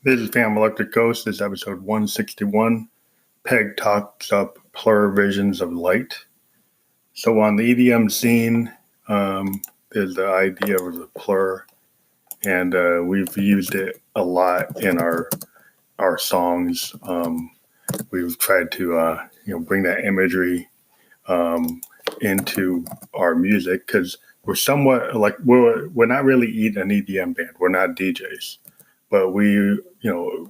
This is Phantom Electric Ghost. This is episode 161. Peg talks up PLUR visions of light. So on the EDM scene, there's the idea of the PLUR, and we've used it a lot in our songs. We've tried to bring that imagery into our music because we're somewhat like we're not really an EDM band. We're not DJs. But we,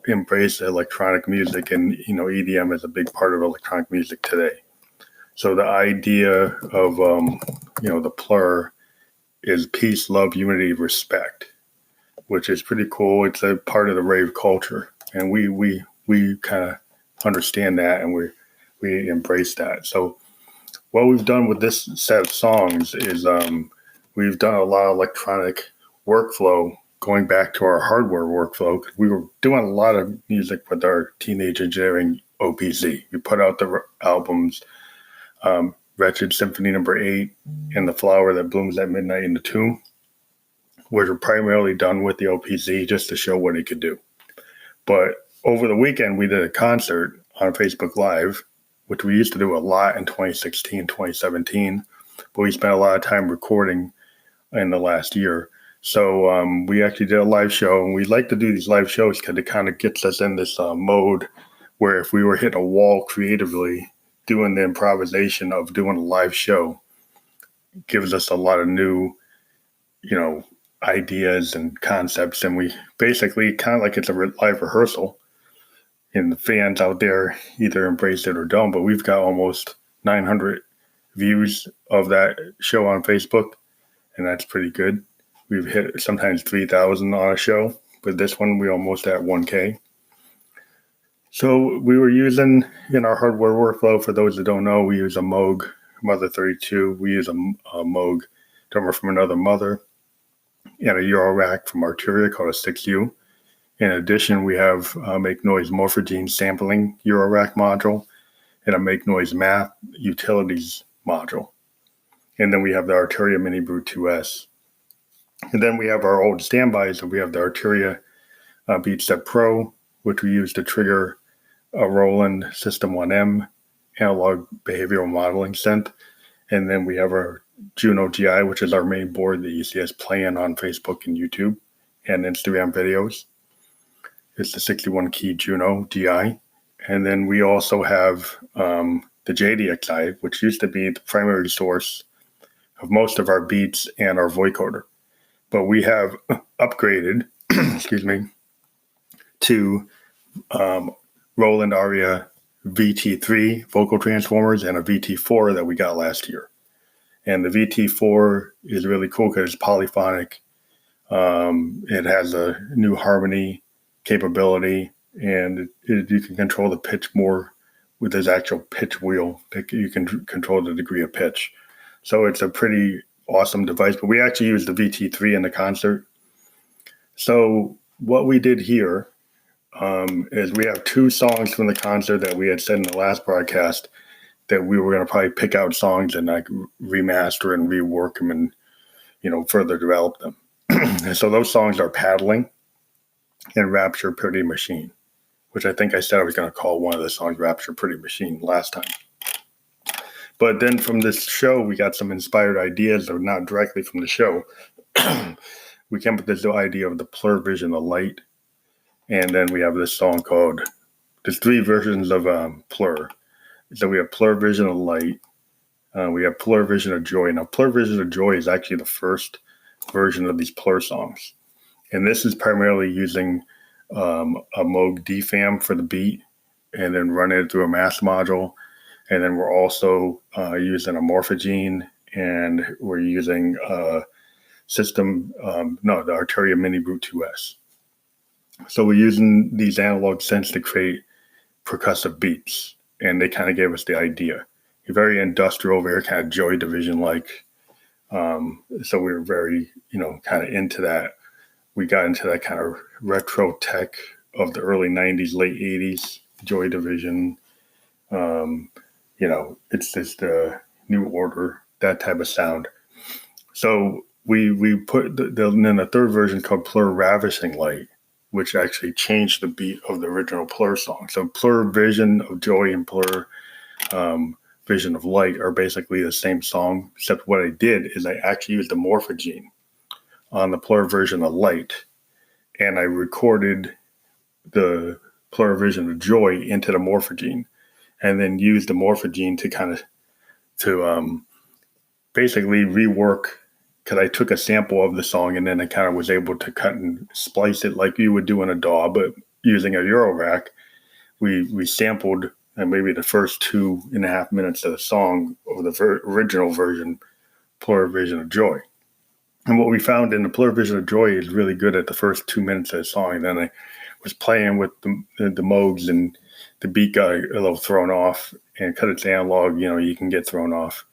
embrace electronic music, and EDM is a big part of electronic music today. So the idea of the PLUR is peace, love, unity, respect, which is pretty cool. It's a part of the rave culture, and we kind of understand that, and we embrace that. So what we've done with this set of songs is we've done a lot of electronic workflow. Going back to our hardware workflow, we were doing a lot of music with our Teenage Engineering OPZ. We put out the albums Wretched Symphony No. 8 and The Flower That Blooms at Midnight in the Tomb, which were primarily done with the OPZ just to show what it could do. But over the weekend, we did a concert on Facebook Live, which we used to do a lot in 2016, 2017, but we spent a lot of time recording in the last year. So we actually did a live show, and we like to do these live shows because it kind of gets us in this mode where if we were hitting a wall creatively, doing the improvisation of doing a live show gives us a lot of new, ideas and concepts. And we basically kind of like it's a live rehearsal, and the fans out there either embrace it or don't. But we've got almost 900 views of that show on Facebook, and that's pretty good. We've hit sometimes 3,000 on a show, but this one we almost at 1K. So we were using in our hardware workflow, for those that don't know, we use a Moog Mother 32. We use a Moog drummer from another mother and a Euro rack from Arturia called a 6U. In addition, we have a Make Noise Morphogene sampling Euro rack module and a Make Noise Math utilities module. And then we have the Arturia Mini Brew 2S. And then we have our old standbys. So we have the Arturia BeatStep Pro, which we use to trigger a Roland System 1M analog behavioral modeling synth. And then we have our Juno GI, which is our main board that you see us playing on Facebook and YouTube and Instagram videos. It's the 61-key Juno GI. And then we also have the JDXI, which used to be the primary source of most of our beats and our vocoder. But we have upgraded, to Roland Aria VT3 vocal transformers and a VT4 that we got last year. And the VT4 is really cool because it's polyphonic. It has a new harmony capability, and you can control the pitch more with this actual pitch wheel. You can control the degree of pitch. So it's a pretty awesome device, but we actually used the VT3 in the concert. So what we did here is we have two songs from the concert that we had said in the last broadcast that we were going to probably pick out songs and like remaster and rework them and, further develop them. And so those songs are Paddling and Rapture Pretty Machine, which I think I said I was going to call one of the songs Rapture Pretty Machine last time. But then from this show, we got some inspired ideas that were not directly from the show. We came up with this idea of the PLUR vision of light. And then we have this song called, there's three versions of PLUR. So we have PLUR vision of light. We have PLUR vision of joy. Now, PLUR vision of joy is actually the first version of these PLUR songs. And this is primarily using a Moog DFAM for the beat and then running it through a math module. And then we're also using a Morphogene, and we're using the Arturia Mini Brew 2S. So we're using these analog synths to create percussive beats, and they kind of gave us the idea. Very industrial, very kind of Joy Division-like. So we were very, kind of into that. We got into that kind of retro tech of the early 90s, late 80s, Joy Division. It's just a New Order, that type of sound. So we put then the third version called PLUR Ravishing Light, which actually changed the beat of the original PLUR song. So PLUR Vision of Joy and PLUR Vision of Light are basically the same song, except what I did is I actually used the morphogene on the PLUR Version of Light, and I recorded the PLUR Vision of Joy into the morphogene, and then used the morphogene to basically rework, because I took a sample of the song and then I kind of was able to cut and splice it like you would do in a DAW, but using a Eurorack, we sampled maybe the first 2.5 minutes of the song of the original version, PLUR Vision of Joy. And what we found in the PLUR Vision of Joy is really good at the first 2 minutes of the song. And then I was playing with the Moogs, and the beat got a little thrown off, and because it's analog, you can get thrown off.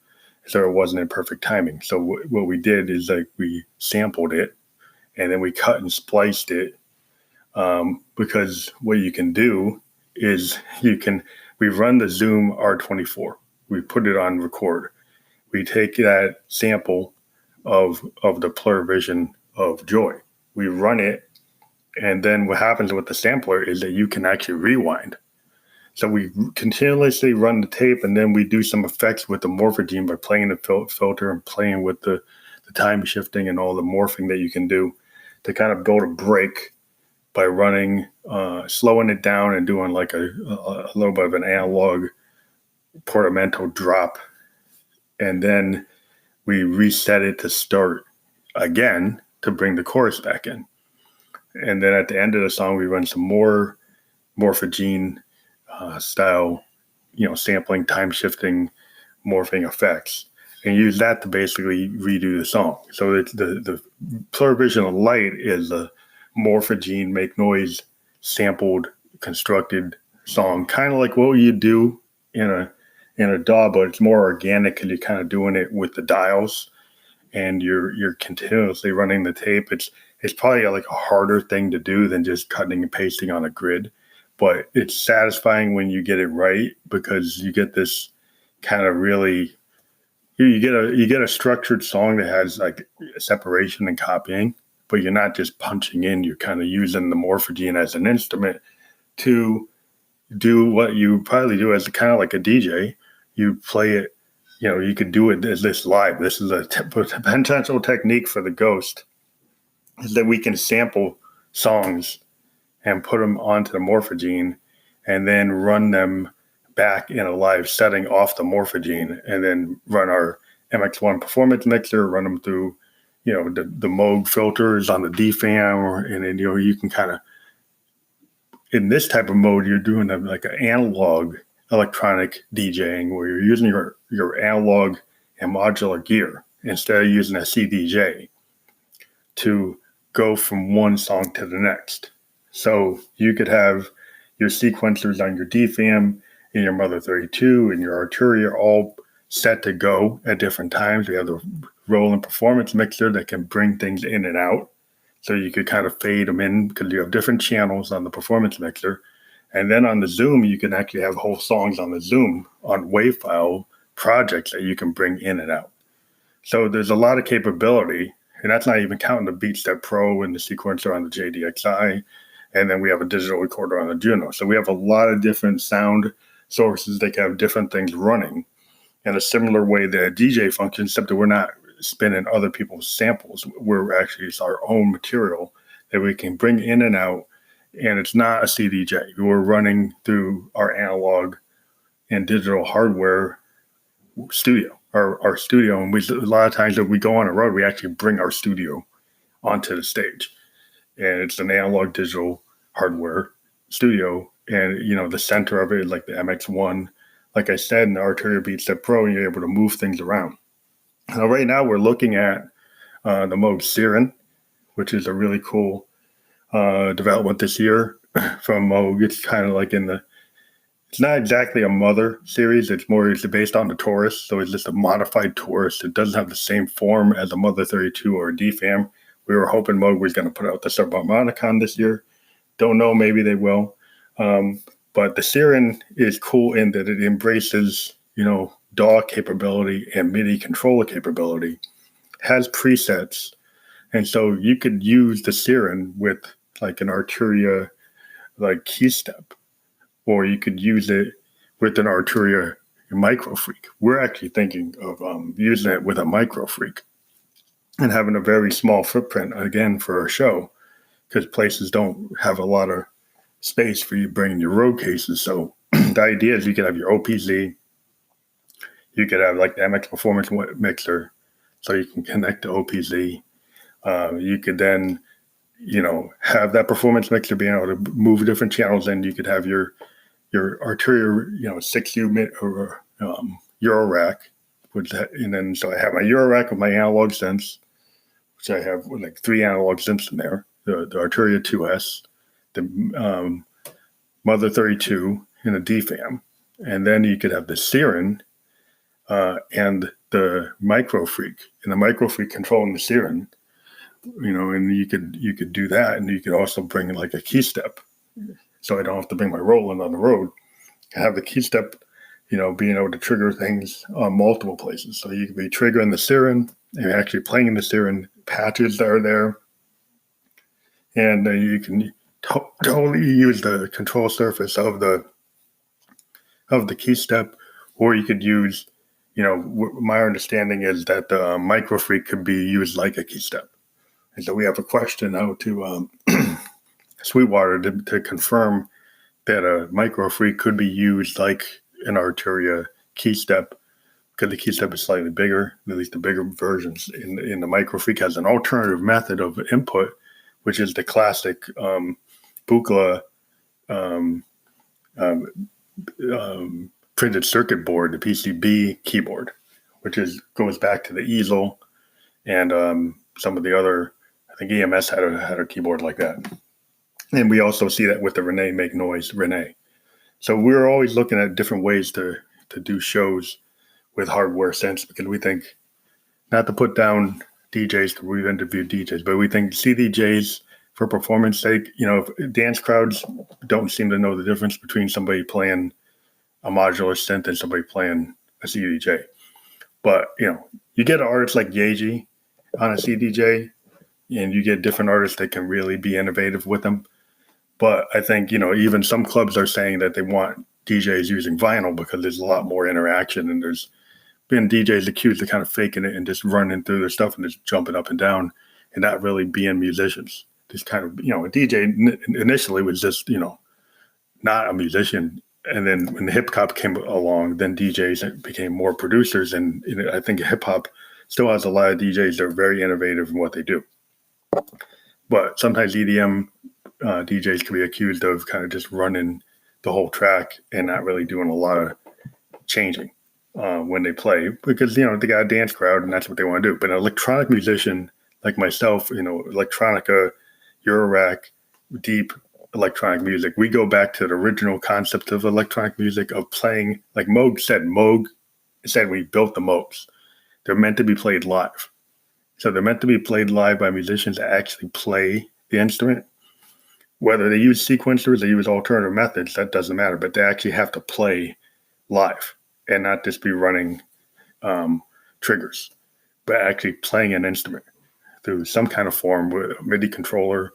So it wasn't in perfect timing. So what we did is we sampled it, and then we cut and spliced it, because what you can do is we run the Zoom R24. We put it on record. We take that sample of the PLUR Vision of Joy. We run it, and then what happens with the sampler is that you can actually rewind. So we continuously run the tape, and then we do some effects with the morphogene by playing the filter and playing with the time shifting and all the morphing that you can do to kind of go to break by running, slowing it down and doing like a little bit of an analog portamento drop. And then we reset it to start again to bring the chorus back in. And then at the end of the song, we run some more morphogene style, sampling, time shifting, morphing effects, and use that to basically redo the song. So it's the PLUR Vision of Light is a morphogene, make noise, sampled, constructed song, kind of like what you do in a DAW, but it's more organic because you're kind of doing it with the dials, and you're continuously running the tape. It's probably like a harder thing to do than just cutting and pasting on a grid. But it's satisfying when you get it right, because you get this kind of really, you get a structured song that has like separation and copying, but you're not just punching in. You're kind of using the morphogene as an instrument to do what you probably do as kind of like a DJ. You play it, you could do it as this live. This is a potential technique for the Ghost, is that we can sample songs and put them onto the morphogene, and then run them back in a live setting off the morphogene, and then run our MX1 performance mixer, run them through, the Moog filters on the DFAM, and then, you can kind of, in this type of mode, you're doing like an analog electronic DJing, where you're using your analog and modular gear instead of using a CDJ to go from one song to the next. So you could have your sequencers on your DFAM and your Mother 32 and your Arturia all set to go at different times. We have the Roland Performance Mixer that can bring things in and out. So you could kind of fade them in, because you have different channels on the Performance Mixer. And then on the Zoom, you can actually have whole songs on the Zoom on WAV file projects that you can bring in and out. So there's a lot of capability, and that's not even counting the BeatStep Pro and the sequencer on the JDXI. And then we have a digital recorder on the Juno. So we have a lot of different sound sources that can have different things running in a similar way that a DJ functions, except that we're not spinning other people's samples. It's our own material that we can bring in and out, and it's not a CDJ. We're running through our analog and digital hardware studio, our studio. And a lot of times that we go on a road, we actually bring our studio onto the stage. And it's an analog digital hardware studio. And, the center of it is like the MX1. Like I said, in the Arturia BeatStep Pro, you're able to move things around. Now, right now, we're looking at the Moog Siren, which is a really cool development this year from Moog. It's kind of like it's not exactly a Mother series. It's based on the Taurus. So it's just a modified Taurus. It doesn't have the same form as a Mother 32 or a DFAM. We were hoping Moog was going to put out the Subharmonicon this year. Don't know, maybe they will. But the Siren is cool in that it embraces, DAW capability and MIDI controller capability, has presets. And so you could use the Siren with like an Arturia like key step, or you could use it with an Arturia microfreak. We're actually thinking of using it with a microfreak and having a very small footprint again for our show, because places don't have a lot of space for you bringing your road cases. So the idea is you could have your OPZ, you could have like the MX Performance mixer, so you can connect to OPZ. You could then, have that performance mixer being able to move different channels, and you could have your Arturia, 6U or Euro rack, and then so I have my Euro rack with my analog synths, which I have like 3 analog synths in there: the Arturia 2S, the Mother 32, and a DFAM, and then you could have the Siren and the Microfreak, and the Microfreak controlling the Siren. And you could do that, and you could also bring in like a key step, so I don't have to bring my Roland on the road. Have the key step, being able to trigger things on multiple places. So you could be triggering the Siren and actually playing the Siren patches that are there, and you can totally use the control surface of the key step, or you could use, my understanding is that the Microfreak could be used like a key step. And so we have a question out to Sweetwater to confirm that a Microfreak could be used like an Arturia key step, because the key step is slightly bigger, at least the bigger versions. In the Microfreak has an alternative method of input, which is the classic Buchla printed circuit board, the PCB keyboard, which goes back to the easel and some of the other. I think EMS had a keyboard like that. And we also see that with the Rene Make Noise Rene. So we're always looking at different ways to do shows with hardware synths, because we think, not to put down DJs, because we've interviewed DJs, but we think CDJs, for performance sake, dance crowds don't seem to know the difference between somebody playing a modular synth and somebody playing a CDJ. But, you get an artist like Yeji on a CDJ, and you get different artists that can really be innovative with them. But I think, even some clubs are saying that they want DJs using vinyl because there's a lot more interaction, and there's been DJs accused of kind of faking it and just running through their stuff and just jumping up and down and not really being musicians. Just kind of, a DJ initially was just, not a musician. And then when the hip hop came along, then DJs became more producers. And I think hip hop still has a lot of DJs that are very innovative in what they do. But sometimes EDM DJs can be accused of kind of just running the whole track and not really doing a lot of changing when they play, because, they got a dance crowd and that's what they want to do. But an electronic musician like myself, electronica, Eurorack, deep electronic music, we go back to the original concept of electronic music, of playing, like Moog said we built the Moogs. They're meant to be played live. So they're meant to be played live by musicians that actually play the instrument. Whether they use sequencers, they use alternative methods, that doesn't matter. But they actually have to play live and not just be running triggers, but actually playing an instrument through some kind of form with a MIDI controller,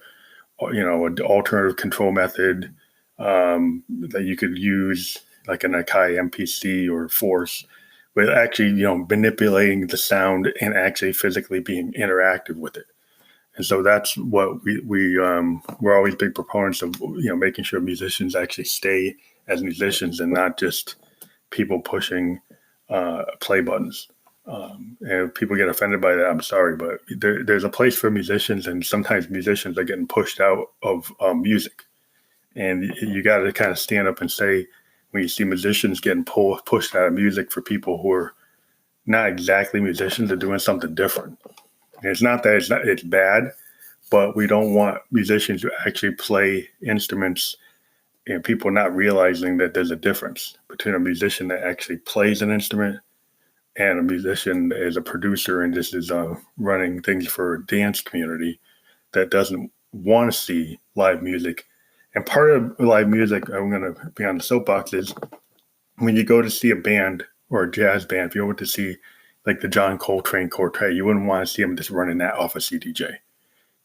an alternative control method that you could use, like an Akai MPC or Force, but actually, manipulating the sound and actually physically being interactive with it. And so that's what we're always big proponents of, making sure musicians actually stay as musicians and not just people pushing play buttons. And if people get offended by that, I'm sorry, but there's a place for musicians, and sometimes musicians are getting pushed out of music. And you got to kind of stand up and say, when you see musicians getting pushed out of music for people who are not exactly musicians, they're doing something different. And it's not that it's bad, but we don't want musicians to actually play instruments and people not realizing that there's a difference between a musician that actually plays an instrument and a musician that is a producer and just is running things for a dance community that doesn't want to see live music. And part of live music, I'm going to be on the soapbox, is when you go to see a band or a jazz band, if you were to see like the John Coltrane Quartet, you wouldn't want to see them just running that off a CDJ.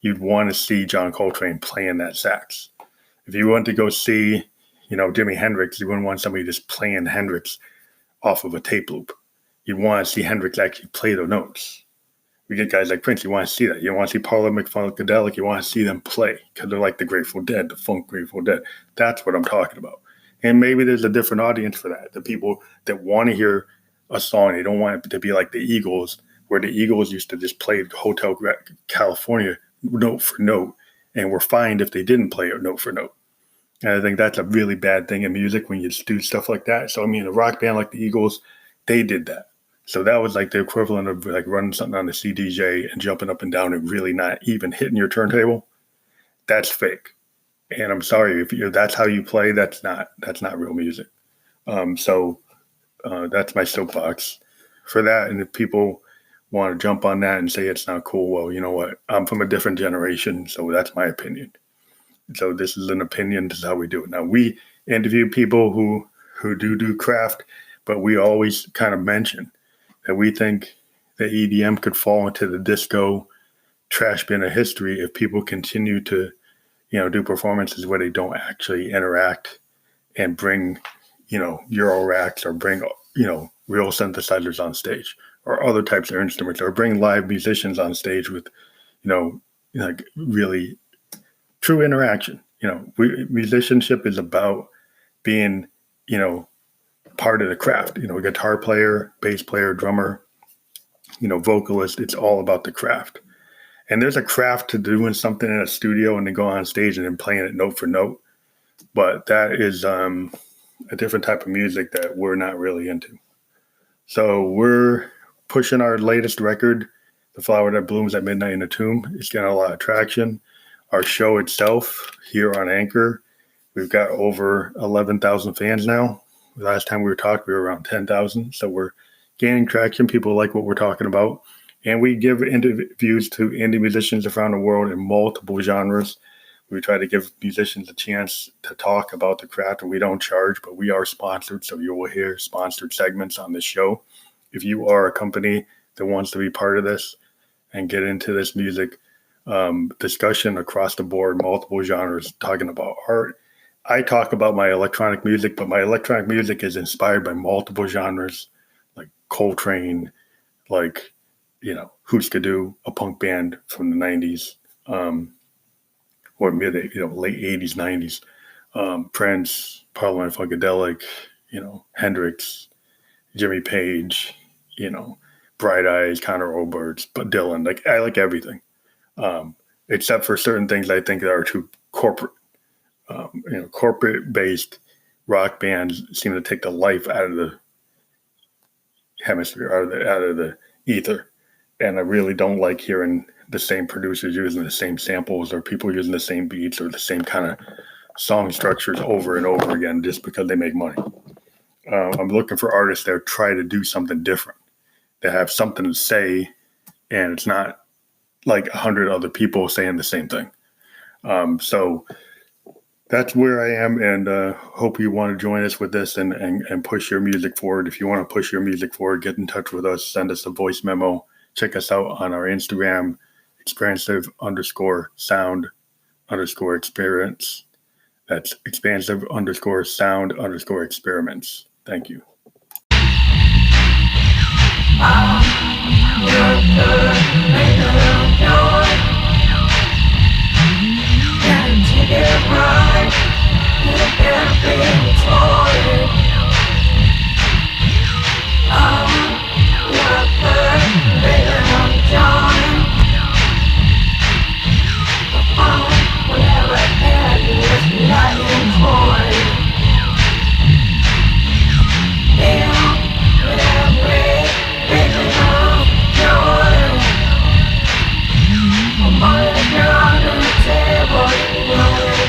you'd want to see John Coltrane playing that sax. If you went to go see, Jimi Hendrix, you wouldn't want somebody just playing Hendrix off of a tape loop. You'd want to see Hendrix actually play the notes. We get guys like Prince, you want to see that. You want to see Paula McFunkadelic, you want to see them play because they're like the Grateful Dead, the funk Grateful Dead. That's what I'm talking about. And maybe there's a different audience for that. The people that want to hear a song, they don't want it to be like the Eagles, where the Eagles used to just play Hotel California note for note and were fined if they didn't play it note for note. And I think that's a really bad thing in music when you do stuff like that. So, a rock band like the Eagles, they did that. So that was like the equivalent of like running something on the CDJ and jumping up and down and really not even hitting your turntable. That's fake. And I'm sorry, if that's how you play, that's not real music. So that's my soapbox for that. And if people want to jump on that and say it's not cool, well, you know what? I'm from a different generation, so that's my opinion. So this is an opinion. This is how we do it. Now, we interview people who do craft, but we always kind of mention that we think that EDM could fall into the disco trash bin of history if people continue to, do performances where they don't actually interact and bring, Euro racks or bring, real synthesizers on stage or other types of instruments or bring live musicians on stage with, like really true interaction. Musicianship is about being, part of the craft. Guitar player, bass player, drummer, vocalist. It's all about the craft. And there's a craft to doing something in a studio and then go on stage and then playing it note for note. But that is a different type of music that we're not really into. So we're pushing our latest record, The Flower That Blooms at Midnight in the Tomb. It's getting a lot of traction. Our show itself here on Anchor, we've got over 11,000 fans now. Last time we talked, we were around 10,000. So we're gaining traction. People like what we're talking about. And we give interviews to indie musicians around the world in multiple genres. We try to give musicians a chance to talk about the craft, and we don't charge, but we are sponsored. So you will hear sponsored segments on this show. If you are a company that wants to be part of this and get into this music discussion across the board, multiple genres, talking about art. I talk about my electronic music, but my electronic music is inspired by multiple genres, like Coltrane, like, Hooskadoo, a punk band from the 90s, or late 80s, 90s. Prince, Paula Funkadelic, Hendrix, Jimmy Page, Bright Eyes, Conor Oberst, but Dylan. Like, I like everything. Except for certain things I think that are too corporate. Corporate-based rock bands seem to take the life out of the hemisphere, out of the ether. And I really don't like hearing the same producers using the same samples or people using the same beats or the same kind of song structures over and over again just because they make money. I'm looking for artists that try to do something different, that have something to say, and it's not like 100 other people saying the same thing. So that's where I am, and hope you want to join us with this and push your music forward. If you want to push your music forward, get in touch with us, send us a voice memo. Check us out on our Instagram, expansive_sound_experience. That's expansive_sound_experiments. Thank you.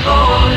Oh,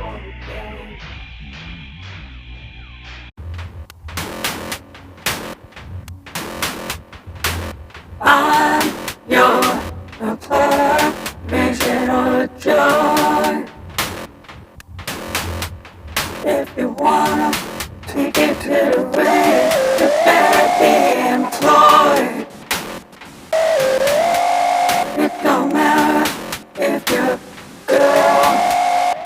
I'm your PLUR, vision or joy. If you wanna take it to the red, you better be employed. It don't matter if you're girl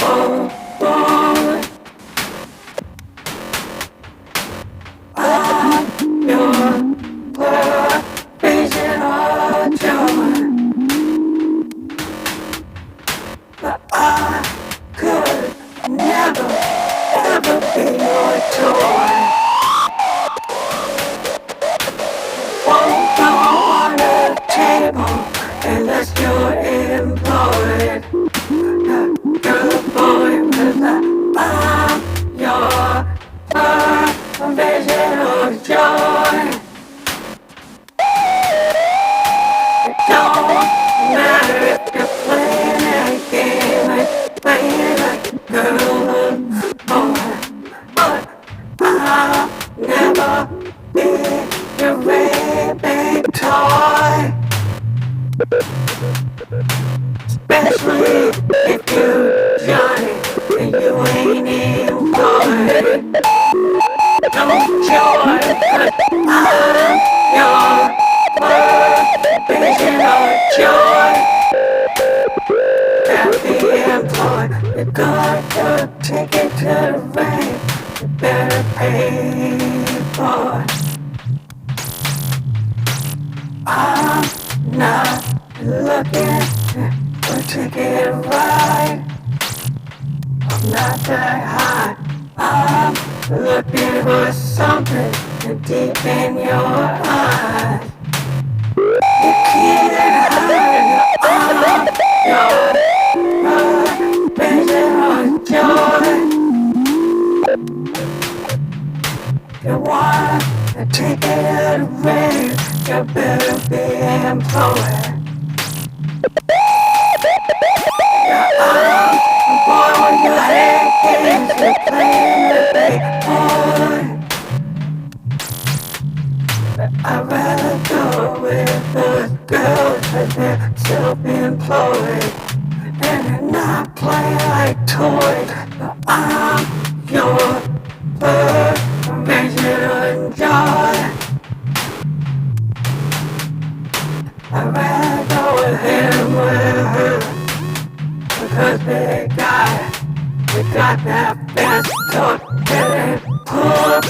or boy. I'm your PLUR, vision or joy. But I could never, ever be your toy. Won't go on a table unless you're employed. You're the boy with the I'm your vision of joy. It don't matter if you're playing a game, like playing like a girl or boy, but I'll never be your raping toy. Especially if you're Johnny and you ain't employed. Don't joy, 'cause I'm your vision of joy. Be employed, you got your ticket to the rain. You better pay for it. I'm not looking for a ticket ride. I'm not that high. I'm looking for something deep in your eyes. You can't hide. I'm your vision of joy. You wanna take it to the rain, you better be employed. Boy, when you hate games, you're playing the big boy. I'd rather go with those girls that they're self-employed and they're not playing like toys. But I'm your vision of joy. I'd rather go with him, with her. Because they got that best talk that they pull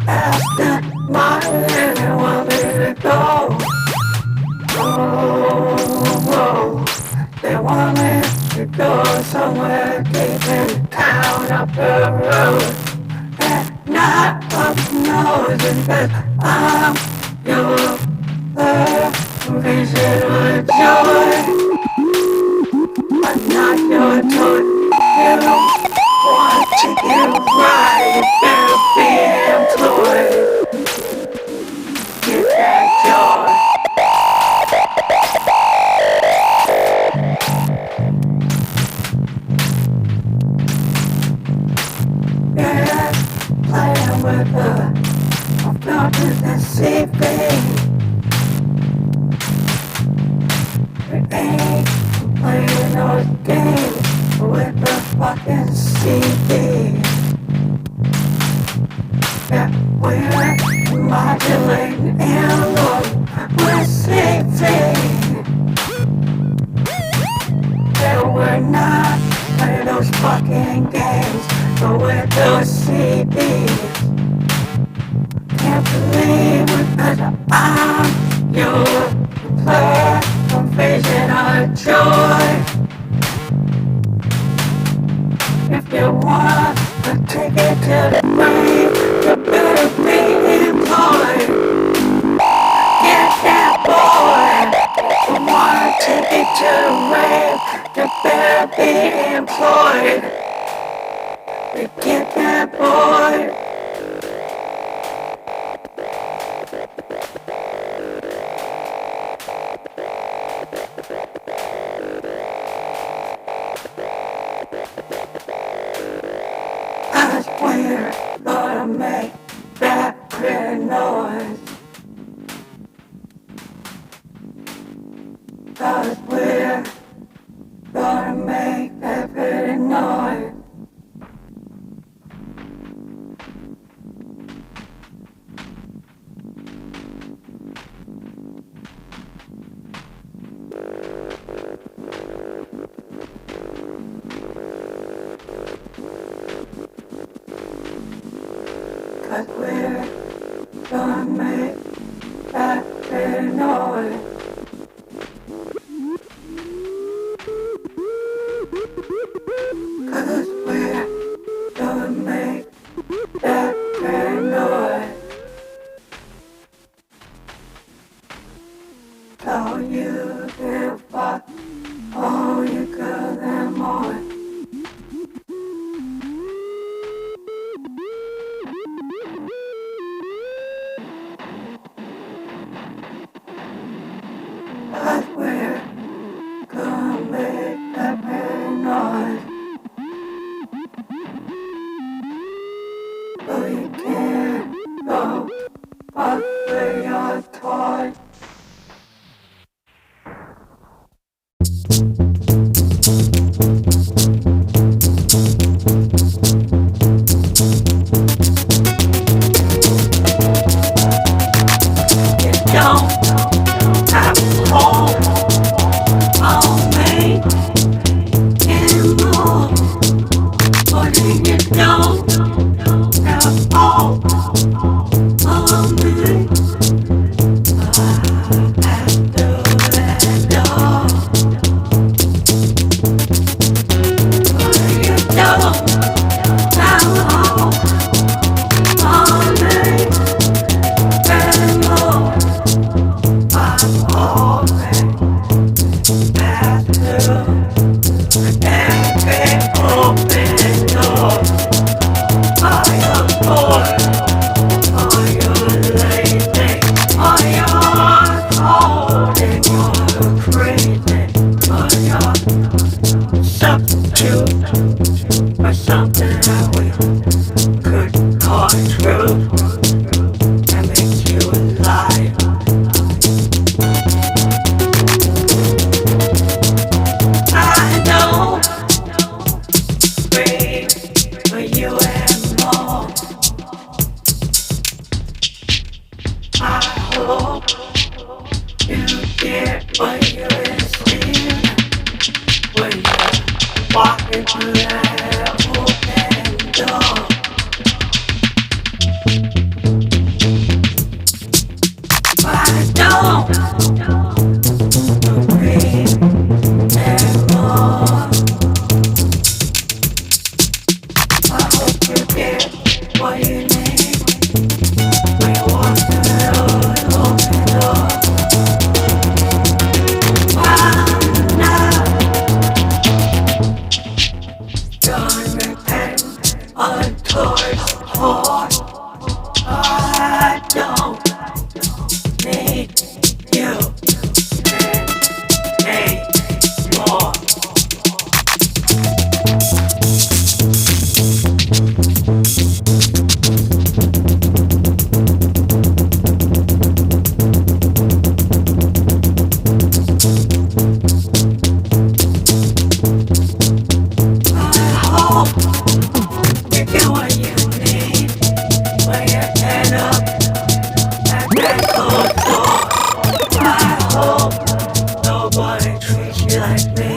after my living want me to go. Oh, they want me to go somewhere deep in town up the road. And not up nose because I'm your vision of joy. I'm not your toy. You want to get right, you better be employed. Get that joy. Yeah, playing with the filters and CP. It ain't playing those games with the fucking CD. Yeah, we're modulating analog with CD. Yeah, we're not playing those fucking games with those CDs. Can't believe it, 'cause I'm your PLUR, vision of joy. If you want to take it to the grave, you better be employed. Get that boy. If you want to take it to the grave, you better be employed. You get that boy. 'cause we're gonna make that pretty noise. 'Cause we're gonna make that pretty noise. Cause we're gonna make that pretty noise. Cause we're gonna make that pretty noise. So you can fuck all your girls and boys. Cause we're gonna make that pretty noise. So you can go fuck with your toys. You don't have to hold on me anymore. But you don't have to hold on me. I have to let go. But you don't have to hold on me anymore. I've already had to every open door. Are you bored? Are you lazy? Are you holding? You're crazy. Are you substitute for something that we could call true and make you alive? I don't breathe for you anymore. I hope you get what you receive when you walk into that open door. I don't breathe anymore. I hope you get what you need when you walk through that open door. I'm not gonna repent untowards heart. I don't need you anymore. I hope you get what you need when you end up at that cold door. I hope nobody treats you like me,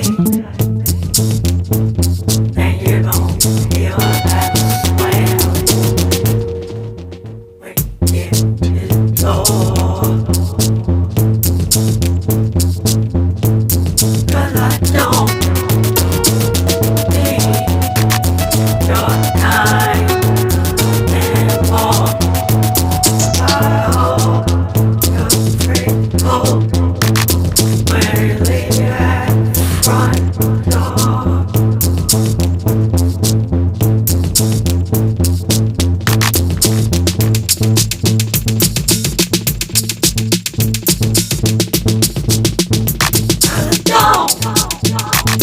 and you don't feel that slam when you get to the door. 'Cause I don't need your time anymore. I hope you're grateful when you leave at the front door. Don't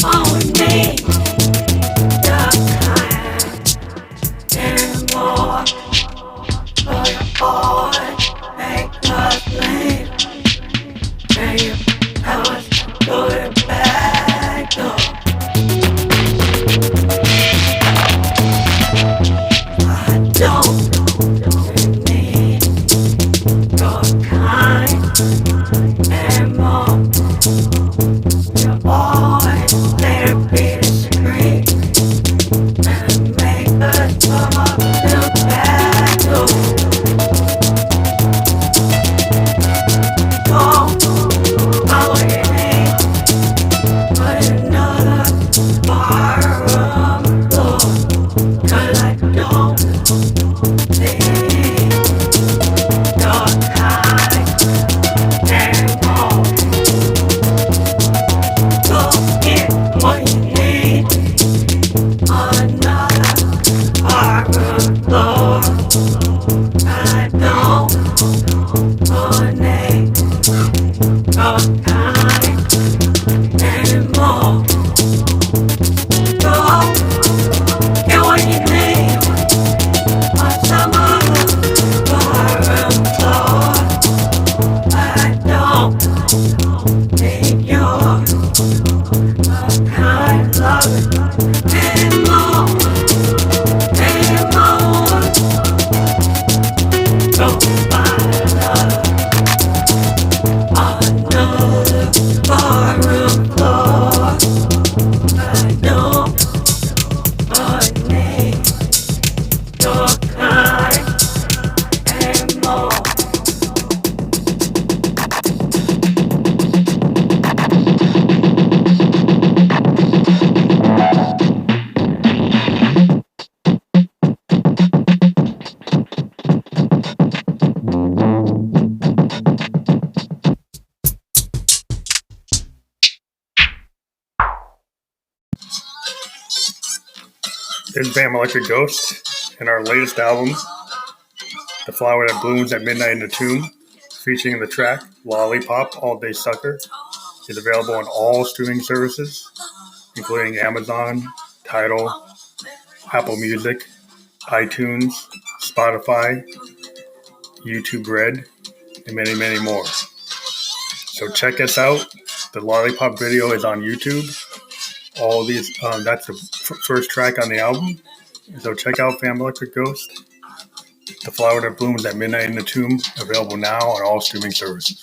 own me the kind find love anymore, anymore. Don't find love on another barroom floor. I know my name, your kind and more. This is Bam Electric Ghost and our latest album, The Flower That Blooms at Midnight in the Tomb, featuring the track Lollipop All Day Sucker, is available on all streaming services, including Amazon, Tidal, Apple Music, iTunes, Spotify, YouTube Red, and many, many more. So check us out. The Lollipop video is on YouTube. All these, that's the first track on the album. So check out Bam Electric Ghost, The Flower That Blooms at Midnight in the Tomb, available now on all streaming services.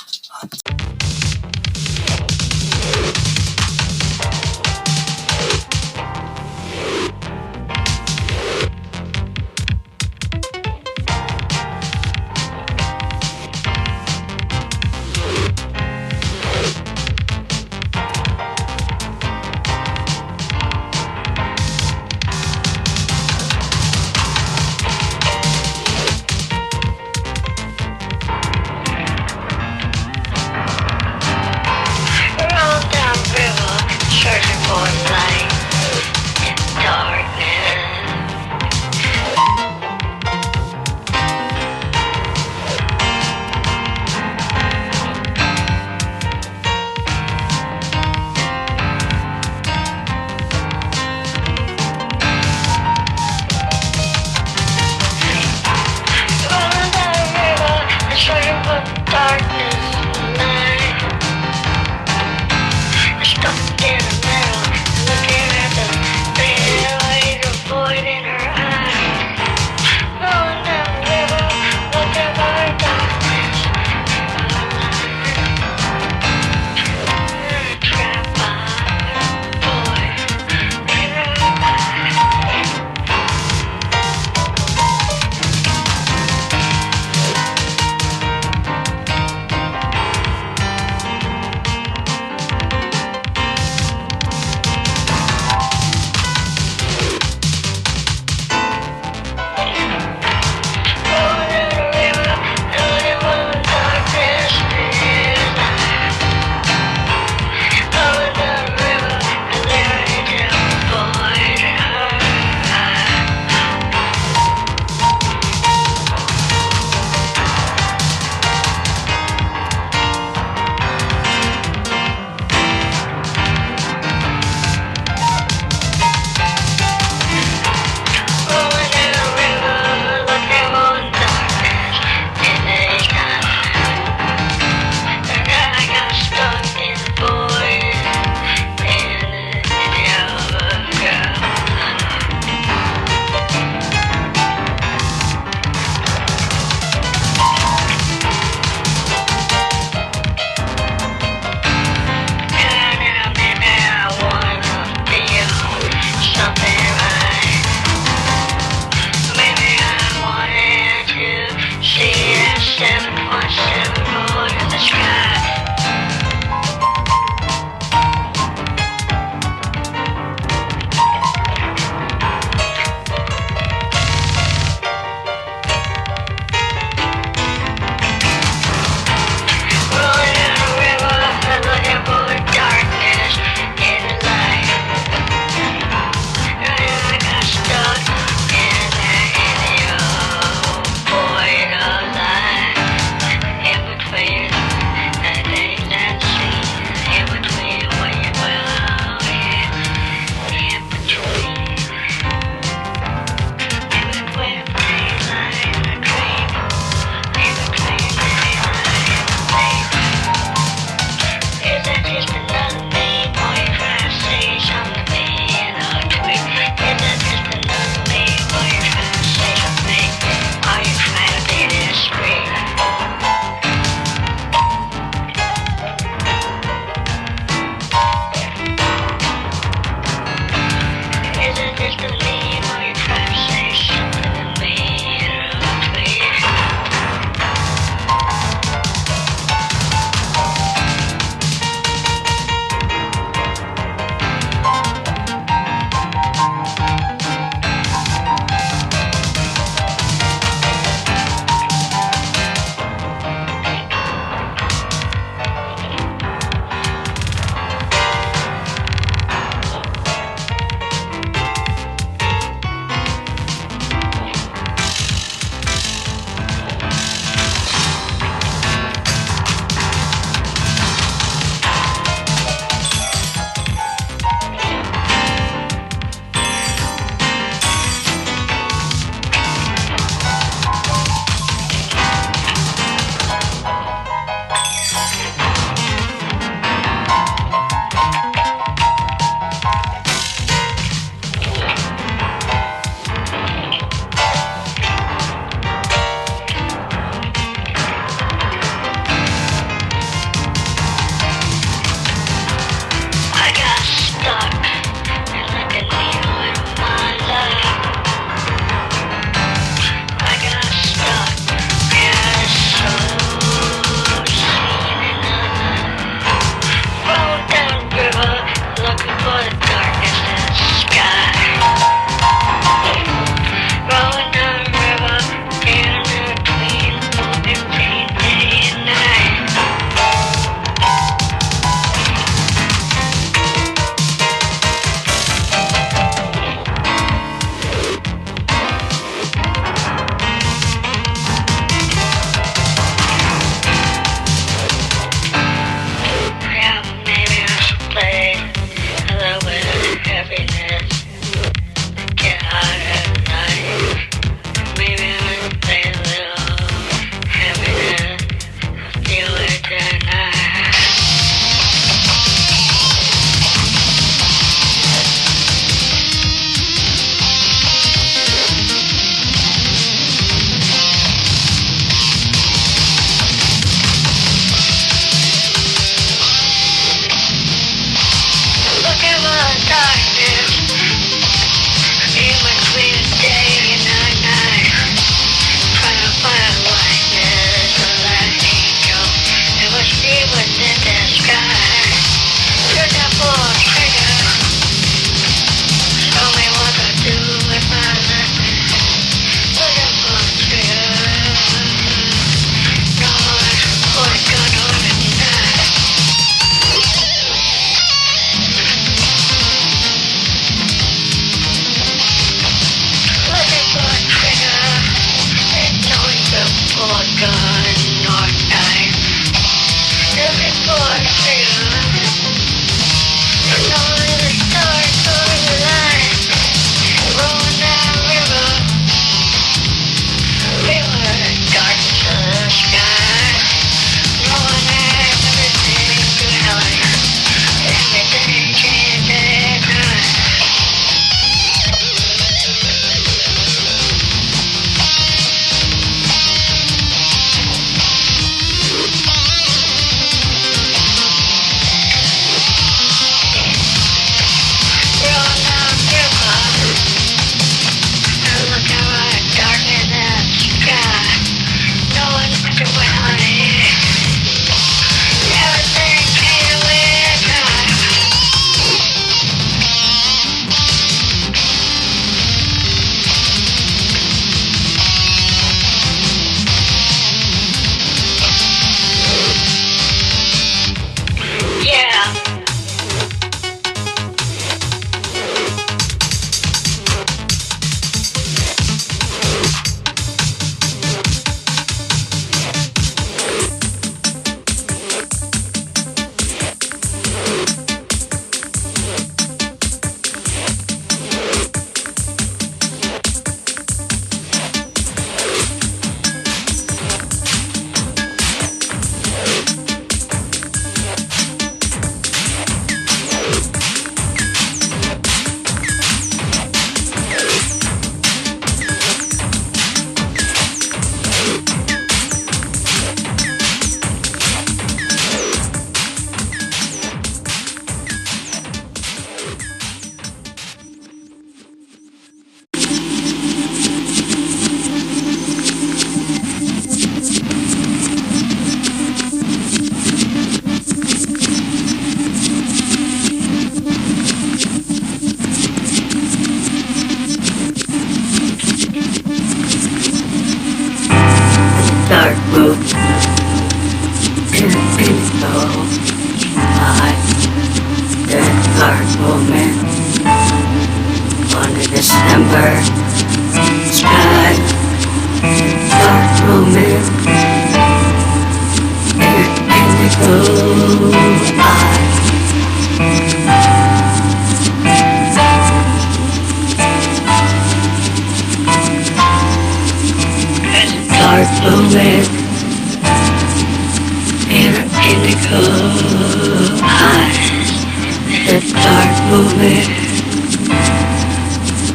moving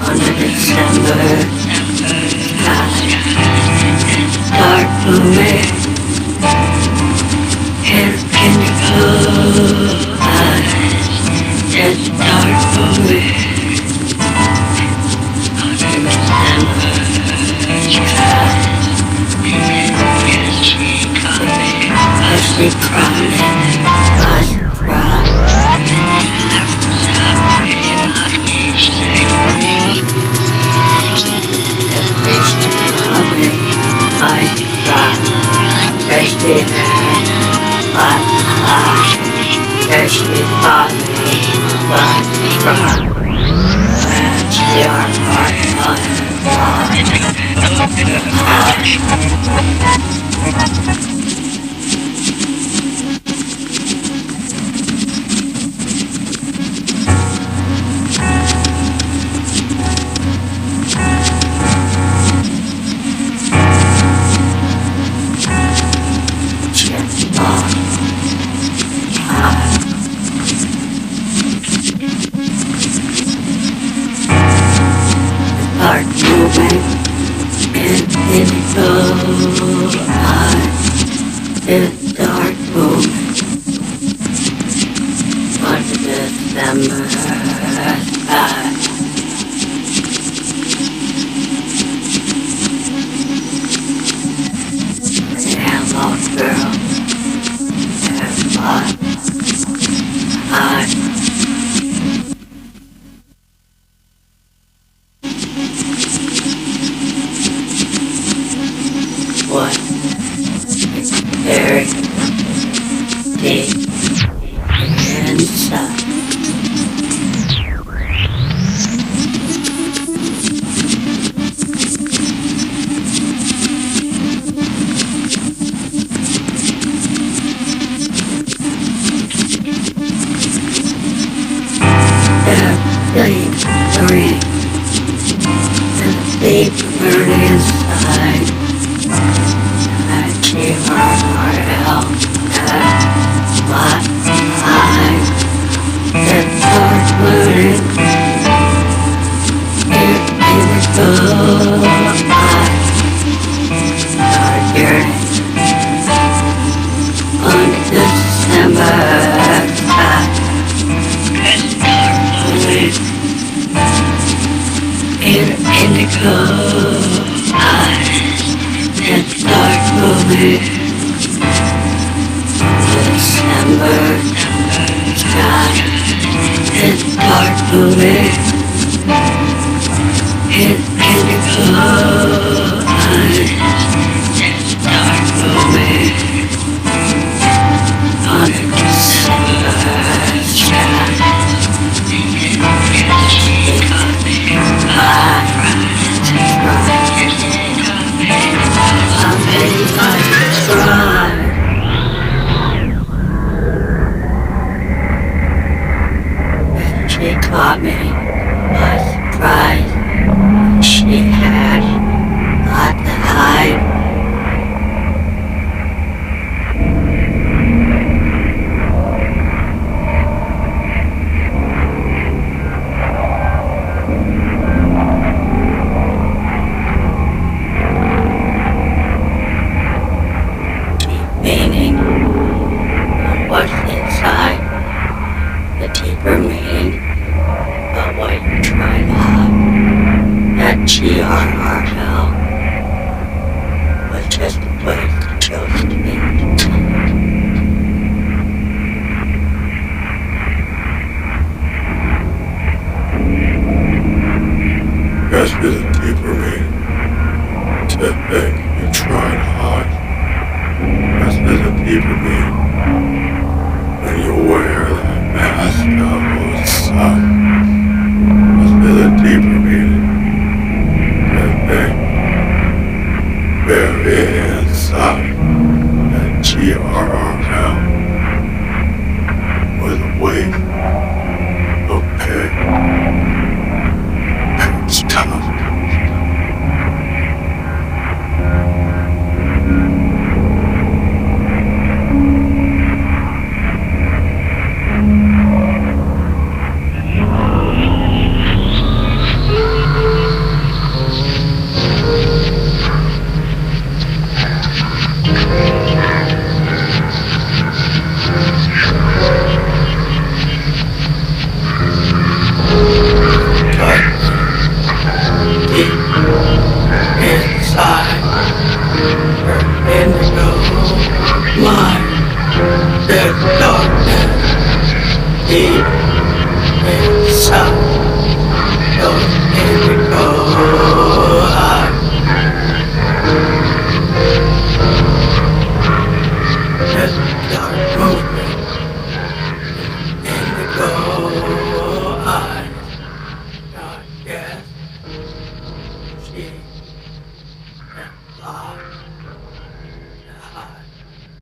on a December sky. Start moving and indigo eyes. Just start moving on a December sky. As we promise, as we promise. Start moving and indigo eyes. Just start moving on the December sky. Hello, girl. And what? What? It's very deep inside. Deep burning inside. G-R-R-L. What? That start burning. In the soul. Start yearning. On December sky. Start moving. Indigo eyes and start moving. December sky and start moving. Indigo eyes and start moving. On a December sky. She caught me by surprise. She had a lot to hide. Meaning of what's inside, the deeper meaning of what you're trying to hide. That G-R-R-L was just a place you chose to be. Just as a deeper meaning to that thing you're trying to hide. That's a deeper meaning.